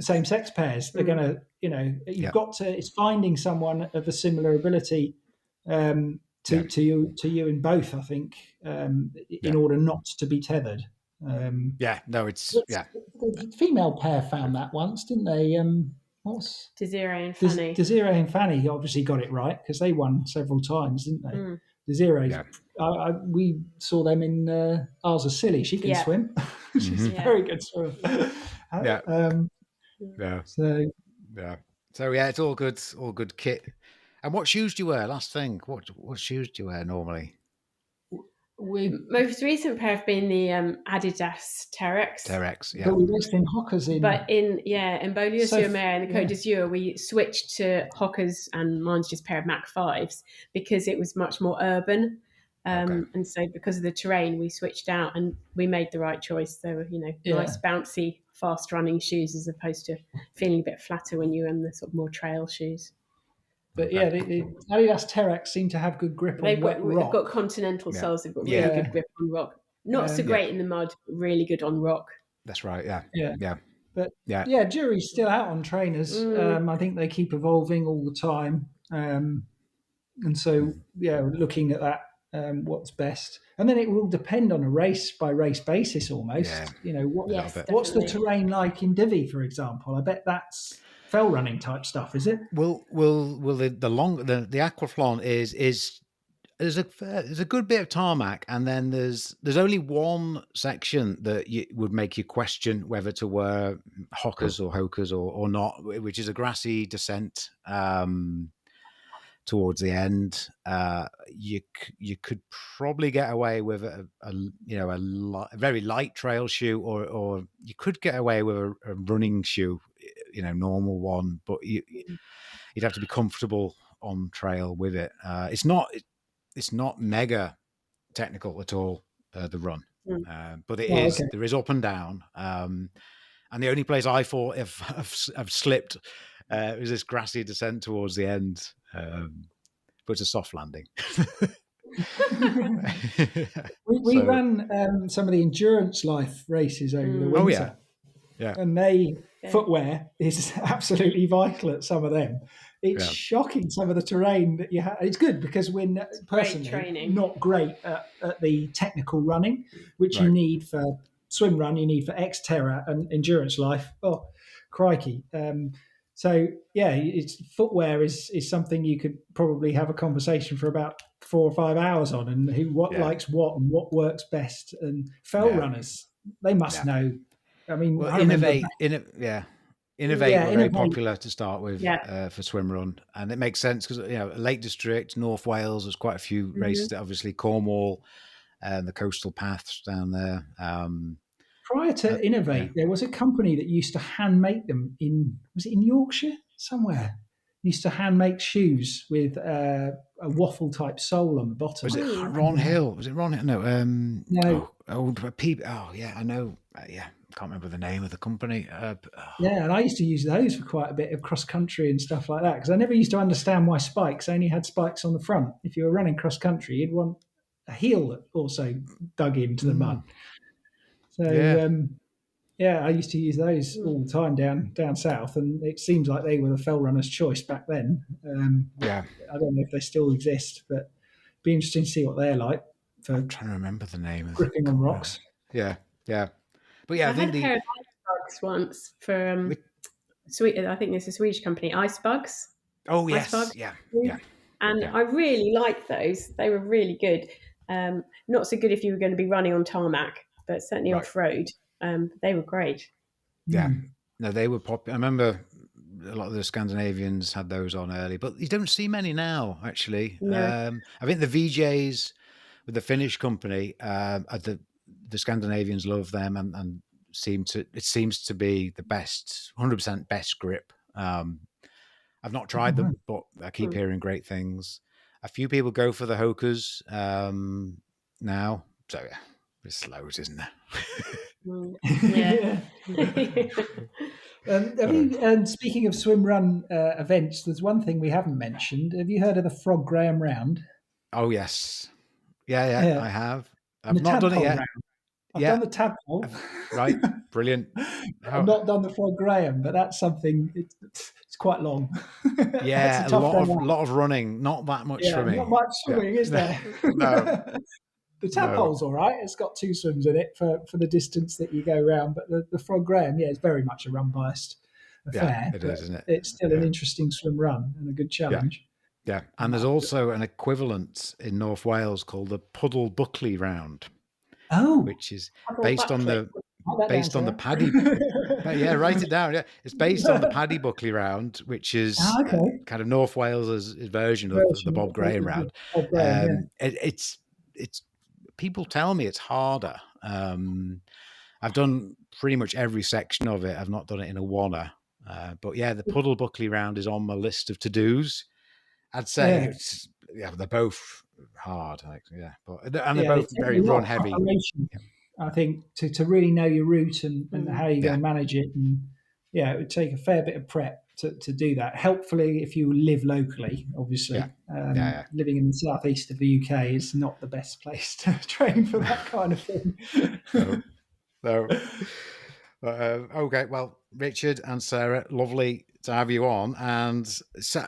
same-sex pairs. They're going to, you've got to. It's finding someone of a similar ability to you in both. I think in order not to be tethered. The female pair found that once, didn't they? What's Desiree and Fanny? Desiree and Fanny obviously got it right because they won several times, didn't they? Desiree, we saw them in Ours Are Silly. She can swim. She's a very good swimmer. So it's all good kit. And what shoes do you wear? Last thing, what shoes do you wear normally? Most recent pair have been the Adidas Terex. But we raced in Hockers in Beaulieu-sur-Mer and the Côte d'Azur, we switched to Hockers, and mine's just a pair of Mach 5s because it was much more urban. And so because of the terrain, we switched out and we made the right choice. They were, nice, bouncy, fast running shoes as opposed to feeling a bit flatter when you're in the sort of more trail shoes. But the Adidas Terex seem to have good grip on rock. They've got continental soles. They've got really good grip on rock. Not so great in the mud, but really good on rock. That's right. Yeah. But jury's still out on trainers. I think they keep evolving all the time. And so, looking at that, what's best. And then it will depend on a race by race basis almost. What's the terrain like in Divi, for example? I bet that's fell running type stuff, is it? Well, the aquathlon is there's a good bit of tarmac, and then there's only one section that would make you question whether to wear hockers or hokers or not, which is a grassy descent towards the end. You could probably get away with a very light trail shoe, or you could get away with a running shoe, normal one, but you'd have to be comfortable on trail with it. It's not mega technical at all, the run, but it is. Okay. There is up and down, and the only place I thought I've slipped was this grassy descent towards the end, but it's a soft landing. we ran some of the Endurance Life races over the winter. And footwear is absolutely vital at some of them. It's shocking, some of the terrain that you have. It's good because we're personally not great at the technical running, which you need for swim run, you need for Xterra and Endurance Life. Oh, crikey. Footwear is something you could probably have a conversation for about 4 or 5 hours on, and what likes what and what works best. And fell runners, they must know. I mean, Innovate were very popular to start with for swim run, and it makes sense because Lake District, North Wales, there's quite a few races. Obviously, Cornwall and the coastal paths down there. Prior to Innovate, there was a company that used to hand make them was it in Yorkshire somewhere? Used to hand make shoes with a waffle type sole on the bottom. Was it Ron Hill? Was it Ron Hill? No. No. I know. I can't remember the name of the company. And I used to use those for quite a bit of cross country and stuff like that because I never used to understand why spikes only had spikes on the front. If you were running cross country, you'd want a heel that also dug into the mud. So I used to use those all the time down south, and it seems like they were the fell runner's choice back then. I don't know if they still exist, but it'd be interesting to see what they're like. I'm trying to remember the name of gripping on rocks. But I had a pair of ice bugs once for I think it's a Swedish company, Ice Bugs. Oh yes, And I really liked those. They were really good. Not so good if you were going to be running on tarmac, but certainly off road. They were great. No, they were popular. I remember a lot of the Scandinavians had those on early, but you don't see many now, actually. No. I think the VJs with the Finnish company, the Scandinavians love them and it seems to be the best, 100% best grip. I've not tried them, but I keep hearing great things. A few people go for the Hokers now. So yeah, it's loads, isn't there? Yeah. Speaking of swim run events, there's one thing we haven't mentioned. Have you heard of the Frog Graham Round? Oh yes, yeah, I have. I've The not done it tadpole yet. round. I've done the tadpole. Right, brilliant. I've not done the Frog Graham, but that's something. It's quite long. Yeah, It's a tough lot of running, not that much swimming. Not much swimming, is there? No. The tadpole's all right. It's got 2 swims in it for the distance that you go around. But the Frog Graham, it's very much a run-biased affair. Yeah, it is, isn't it? It's still an interesting swim run and a good challenge. Yeah, and there's also an equivalent in North Wales called the Puddle Buckley Round. Oh, which is based on the Paddy. Yeah, write it down. Yeah, it's based on the Paddy Buckley Round, which is kind of North Wales' version of the Bob Graham Round. It's people tell me it's harder. I've done pretty much every section of it. I've not done it in a oneer, but yeah, the Puddle Buckley Round is on my list of to-dos. I'd say they're both hard, but they're both very run heavy. I think to really know your route and how you're going to manage it, and it would take a fair bit of prep to do that. Helpfully, if you live locally, obviously, living in the southeast of the UK is not the best place to train for that kind of thing. No. Okay, well, Richard and Sarah, lovely to have you on, and so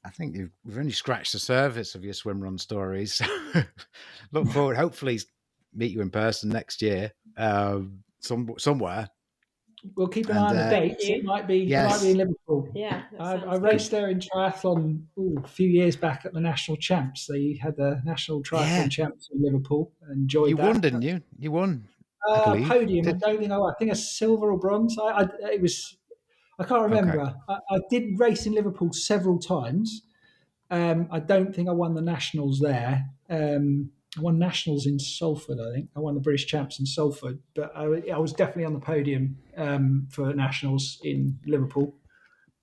I think we've only scratched the surface of your swim run stories. Look forward, hopefully, meet you in person next year, somewhere. We'll keep an eye on the dates. It might be in Liverpool. Yeah, I raced there in triathlon a few years back at the national champs. They had the national triathlon champs in Liverpool. Enjoyed you that. You won, didn't you? You won. Podium. I don't think I think a silver or bronze. I can't remember. Okay. I did race in Liverpool several times. I don't think I won the nationals there. I won nationals in Salford, I think. I won the British champs in Salford, but I was definitely on the podium for nationals in Liverpool.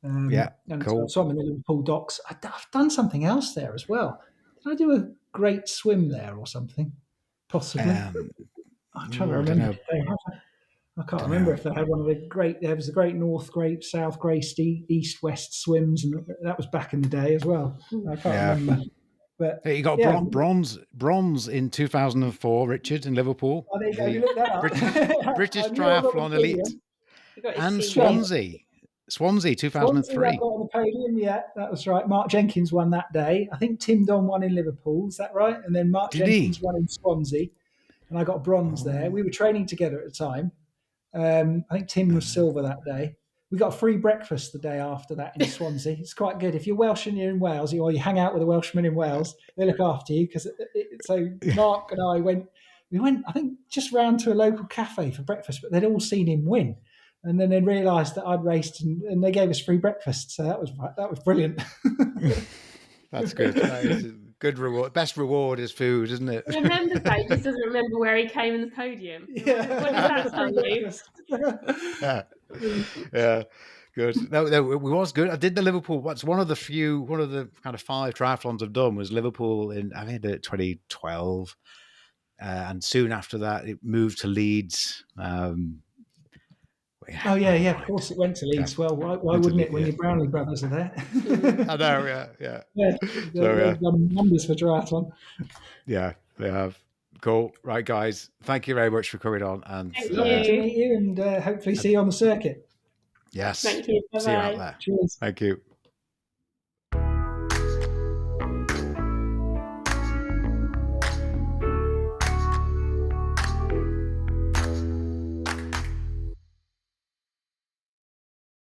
Cool. So I'm in the Liverpool docks. I've done something else there as well. Did I do a great swim there or something? Possibly. I'm trying to remember. I can't remember if they had one of the great. There was the Great North, Great South, Great East, West swims, and that was back in the day as well. I can't remember. But you got bronze in 2004, Richard, in Liverpool. Oh, there you go. You look that up. British Triathlon Elite and Swansea 2003. Swansea, I got on the podium. Yeah, that was right. Mark Jenkins won that day. I think Tim Don won in Liverpool. Is that right? And then Mark Jenkins won in Swansea, and I got bronze there. We were training together at the time. I think Tim was silver that day. We got a free breakfast the day after that in Swansea. It's quite good. If you're Welsh and you're in Wales, or you hang out with a Welshman in Wales, they look after you. So Mark and I went, I think, just round to a local cafe for breakfast, but they'd all seen him win. And then they realised that I'd raced and they gave us free breakfast. So that was brilliant. That's good. That is good reward. Best reward is food, isn't it? He remembers that. He just doesn't remember where he came in the podium. Yeah. What does that tell you? Yeah. Good. No, it was good. I did the Liverpool. What's one of the kind of 5 triathlons I've done was Liverpool I did it 2012. And soon after that, it moved to Leeds. Of course it went to Leeds. Well, why wouldn't it when your Brownlee brothers are there? I know, yeah. They've done numbers for triathlon. Yeah, they have. Cool. Right, guys. Thank you very much for coming on. And Thank Lovely to meet you, and hopefully see you on the circuit. Yes. Thank you. Bye-bye. See you out there. Cheers. Thank you.